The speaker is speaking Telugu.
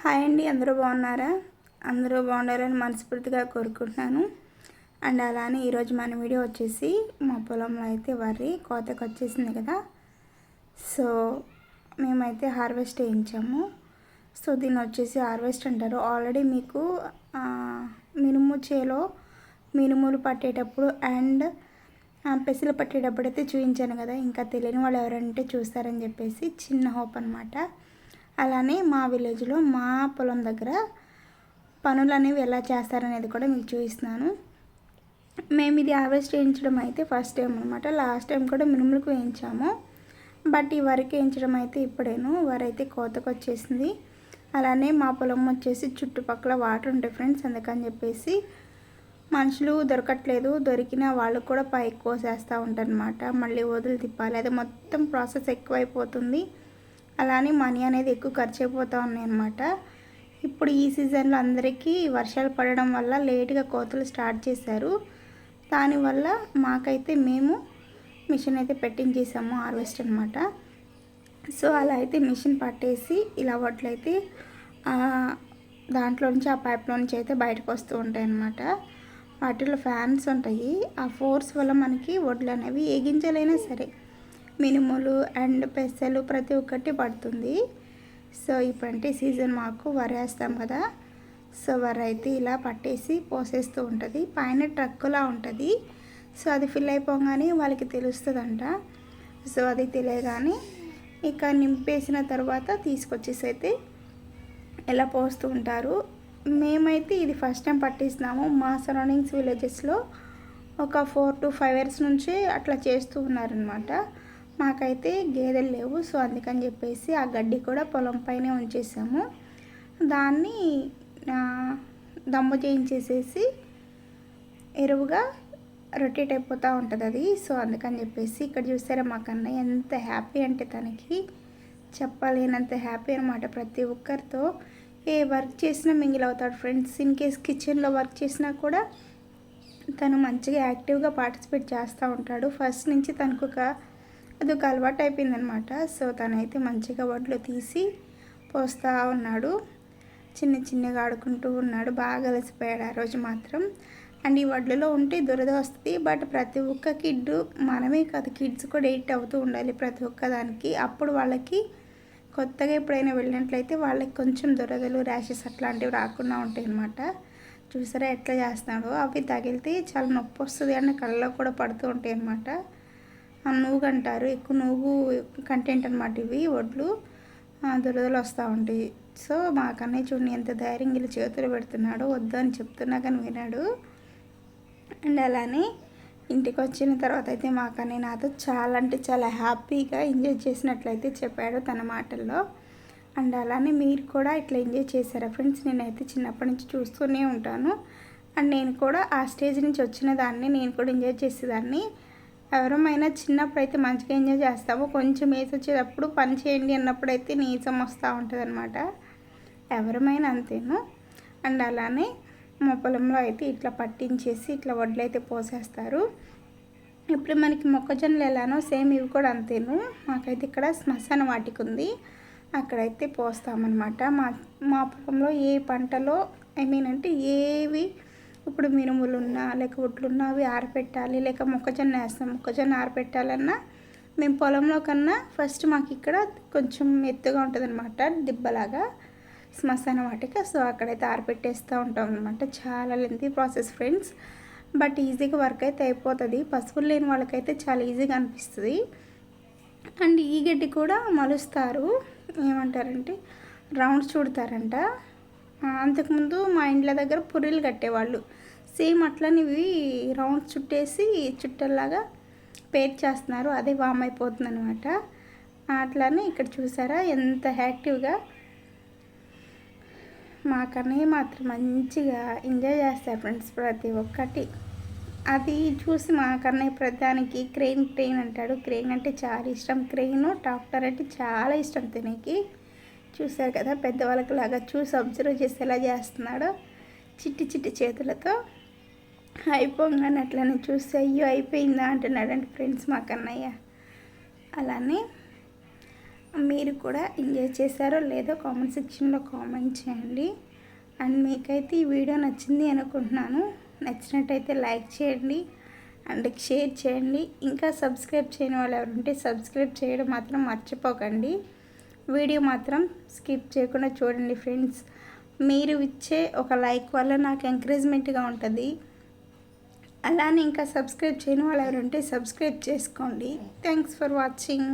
హాయ్ అండి, అందరూ బాగున్నారా? అందరూ బాగుండాలని మనస్ఫూర్తిగా కోరుకుంటున్నాను. అండ్ అలానే ఈరోజు మన వీడియో వచ్చేసి మా పొలంలో అయితే వరి కోతకు వచ్చేసింది కదా. సో మేమైతే హార్వెస్ట్ వేయించాము. సో దీన్ని వచ్చేసి హార్వెస్ట్ అంటారు. ఆల్రెడీ మీకు మినుము చేలో మినుములు పట్టేటప్పుడు అండ్ పెసలు పట్టేటప్పుడు అయితే చూపించాను కదా. ఇంకా తెలియని వాళ్ళు ఎవరంటే చూస్తారని చెప్పేసి చిన్న హోప్ అనమాట. అలానే మా విలేజ్లో మా పొలం దగ్గర పనులు అనేవి ఎలా చేస్తారనేది కూడా మీకు చూపిస్తున్నాను. మేము ఇది హార్వెస్ట్ వేయించడం అయితే ఫస్ట్ టైం అనమాట. లాస్ట్ టైం కూడా మినుములకు వేయించాము. బట్ ఈ వరికి వేయించడం అయితే ఇప్పుడేను. వరి అయితే కోతకు వచ్చేసింది. అలానే మా పొలం వచ్చేసి చుట్టుపక్కల వాటర్ ఉంటాయి ఫ్రెండ్స్. అందుకని చెప్పేసి మనుషులు దొరకట్లేదు. దొరికిన వాళ్ళు కూడా పైకి కోసేస్తూ ఉంటారు అనమాట. మళ్ళీ వదులు తిప్పాలి. అది మొత్తం ప్రాసెస్ ఎక్కువైపోతుంది. అలానే మనీ అనేది ఎక్కువ ఖర్చు అయిపోతూ ఉన్నాయి అన్నమాట. ఇప్పుడు ఈ సీజన్లో అందరికీ వర్షాలు పడడం వల్ల లేట్గా కోతలు స్టార్ట్ చేశారు. దానివల్ల మాకైతే మేము మిషన్ అయితే పెట్టించేసాము హార్వెస్ట్ అనమాట. సో అలా అయితే మిషన్ పట్టేసి ఇలా వడ్లయితే దాంట్లో నుంచి ఆ పైప్లో నుంచి అయితే బయటకు వస్తూ ఉంటాయి అన్నమాట. వాటిలో ఫ్యాన్స్ ఉంటాయి. ఆ ఫోర్స్ వల్ల మనకి వడ్లు అనేవి ఏ గింజలైనా సరే మినుములు అండ్ పెసలు ప్రతి ఒక్కటి పడుతుంది. సో ఇప్పుడంటే సీజన్ మాకు వరి వేస్తాం కదా. సో వరి అయితే ఇలా పట్టేసి పోసేస్తూ ఉంటుంది. పైన ట్రక్కులా ఉంటుంది. సో అది ఫిల్ అయిపోగానే వాళ్ళకి తెలుస్తుందంట. సో అది తెలియగానే ఇక నింపేసిన తర్వాత తీసుకొచ్చేసి అయితే ఇలా పోస్తూ ఉంటారు. మేమైతే ఇది ఫస్ట్ టైం పట్టిస్తున్నాము. మా సరౌండింగ్స్ విలేజెస్లో ఒక 4 to 5 years నుంచి అట్లా చేస్తూ ఉన్నారనమాట. మాకైతే గేదెలు లేవు. సో అందుకని చెప్పేసి ఆ గడ్డి కూడా పొలం పైనే ఉంచేసాము. దాన్ని దమ్ము చేయించేసేసి ఎరువుగా రొటేట్ అయిపోతూ ఉంటుంది అది. సో అందుకని చెప్పేసి ఇక్కడ చూసారా మా కన్నయ్య ఎంత హ్యాపీ అంటే తనకి చెప్పలేనంత హ్యాపీ అనమాట. ప్రతి ఒక్కరితో ఏ వర్క్ చేసినా మింగిల్ అవుతాడు ఫ్రెండ్స్. ఇన్ కేస్ కిచెన్లో వర్క్ చేసినా కూడా తను మంచిగా యాక్టివ్గా పార్టిసిపేట్ చేస్తూ ఉంటాడు. ఫస్ట్ నుంచి తనకు అదొక అలవాటు అయిపోయిందనమాట. సో తనైతే మంచిగా వడ్లు తీసి పోస్తూ ఉన్నాడు. చిన్నగా ఆడుకుంటూ ఉన్నాడు. బాగా అలసిపోయాడు ఆ రోజు మాత్రం. అండ్ ఈ వడ్లలో ఉంటే దురద వస్తుంది. బట్ ప్రతి ఒక్క కిడ్, మనమే కాదు కిడ్స్ కూడా ఎడిట్ అవుతూ ఉండాలి ప్రతి ఒక్క దానికి. అప్పుడు వాళ్ళకి కొత్తగా ఎప్పుడైనా వెళ్ళినట్లయితే వాళ్ళకి కొంచెం దురదలు ర్యాషెస్ అట్లాంటివి రాకుండా ఉంటాయి అన్నమాట. చూసారా ఎట్లా చేస్తున్నాడో. అవి తగిలితే చాలా నొప్పి వస్తుంది అండ్ కళ్ళలో కూడా పడుతూ ఉంటాయి అన్నమాట. నూగు అంటారు. ఎక్కువ నూగు కంటెంట్ అనమాట ఇవి వడ్లు. దురదలు వస్తూ ఉంటాయి. సో మా కన్నయ్య చూడండి ఎంత ధైర్యంగా ఇలా చేతులు పెడుతున్నాడో. వద్దు అని చెప్తున్నా కానీ వినాడు. అండ్ అలానే ఇంటికి వచ్చిన తర్వాత అయితే మా కన్నయ్య నాతో చాలా అంటే చాలా హ్యాపీగా ఎంజాయ్ చేసినట్లయితే చెప్పాడు తన మాటల్లో. అండ్ అలానే మీరు కూడా ఇట్లా ఎంజాయ్ చేశారా ఫ్రెండ్స్? నేనైతే చిన్నప్పటి నుంచి చూస్తూనే ఉంటాను. అండ్ నేను కూడా ఆ స్టేజ్ నుంచి వచ్చిన దాన్ని నేను కూడా ఎంజాయ్ చేసేదాన్ని. ఎవరమైనా చిన్నప్పుడు అయితే మంచిగా ఎంజాయ్ చేస్తాము. కొంచెం ఏజ్ వచ్చేటప్పుడు పని చేయండి అన్నప్పుడైతే నీసం వస్తూ ఉంటుంది అనమాట. ఎవరమైనా అంతేను. అండ్ అలానే మా పొలంలో అయితే ఇట్లా పట్టించేసి ఇట్లా వడ్లు అయితే పోసేస్తారు. ఇప్పుడు మనకి మొక్కజొన్నలు ఎలానో సేమ్ ఇవి కూడా అంతేను. మాకైతే ఇక్కడ శ్మశాన వాటిక ఉంది. అక్కడైతే పోస్తామన్నమాట. మా పొలంలో ఏ పంటలో అంటే ఏవి ఇప్పుడు మినుములున్నా లేక వడ్లున్నా అవి ఆరపెట్టాలి, లేక మొక్కజొన్న వేస్తాం. మొక్కజొన్న ఆరపెట్టాలన్నా మేము పొలంలో కన్నా ఫస్ట్ మాకు ఇక్కడ కొంచెం ఎత్తుగా ఉంటుంది అనమాట, దిబ్బలాగా శ్మశాన వాటిక. సో అక్కడైతే ఆరపెట్టేస్తూ ఉంటాం అనమాట. చాలా లెంతీ ప్రాసెస్ ఫ్రెండ్స్. బట్ ఈజీగా వర్క్ అయితే అయిపోతుంది. పశువులు లేని వాళ్ళకైతే చాలా ఈజీగా అనిపిస్తుంది. అండ్ ఈ గడ్డి కూడా మలుస్తారు. ఏమంటారంటే రౌండ్స్ చుడతారంట. అంతకుముందు మా ఇండ్ల దగ్గర పుర్రెలు కట్టేవాళ్ళు. సేమ్ అట్లని ఇవి రౌండ్స్ చుట్టేసి చుట్టల్లాగా పేర్ చేస్తున్నారు. అదే వామ్ అయిపోతుంది అనమాట. అట్లానే ఇక్కడ చూసారా ఎంత యాక్టివ్గా మా కన్నయ్య మాత్రం మంచిగా ఎంజాయ్ చేస్తారు ఫ్రెండ్స్ ప్రతి ఒక్కటి. అది చూసి మా కన్నయ్య ప్రతిదానికి క్రెయిన్ అంటాడు. క్రెయిన్ అంటే చాలా ఇష్టం. క్రెయిన్ ట్రాక్టర్ అంటే చాలా ఇష్టం తినేకి. చూసారు కదా పెద్దవాళ్ళకి లాగా చూసి అబ్జర్వ్ చేసి ఎలా చేస్తున్నాడో చిట్టి చేతులతో. అయిపోగానే అట్లనే చూసి అయ్యో అయిపోయిందా అంటున్నాడంటే ఫ్రెండ్స్ మా కన్నయ్య. అలానే మీరు కూడా ఎంజాయ్ చేశారో లేదో కామెంట్ సెక్షన్లో కామెంట్ చేయండి. అండ్ మీకైతే ఈ వీడియో నచ్చింది అనుకుంటున్నాను. నచ్చినట్టయితే లైక్ చేయండి అండ్ షేర్ చేయండి. ఇంకా సబ్స్క్రైబ్ చేయని వాళ్ళు ఎవరుంటే సబ్స్క్రైబ్ చేయడం మాత్రం మర్చిపోకండి. వీడియో మాత్రం స్కిప్ చేయకుండా చూడండి ఫ్రెండ్స్. మీరు ఇచ్చే ఒక లైక్ వల్ల నాకు ఎంకరేజ్మెంట్గా ఉంటుంది. అలానే ఇంకా సబ్స్క్రైబ్ చేయని వాళ్ళు ఎవరుంటే సబ్స్క్రైబ్ చేసుకోండి. Thanks for watching.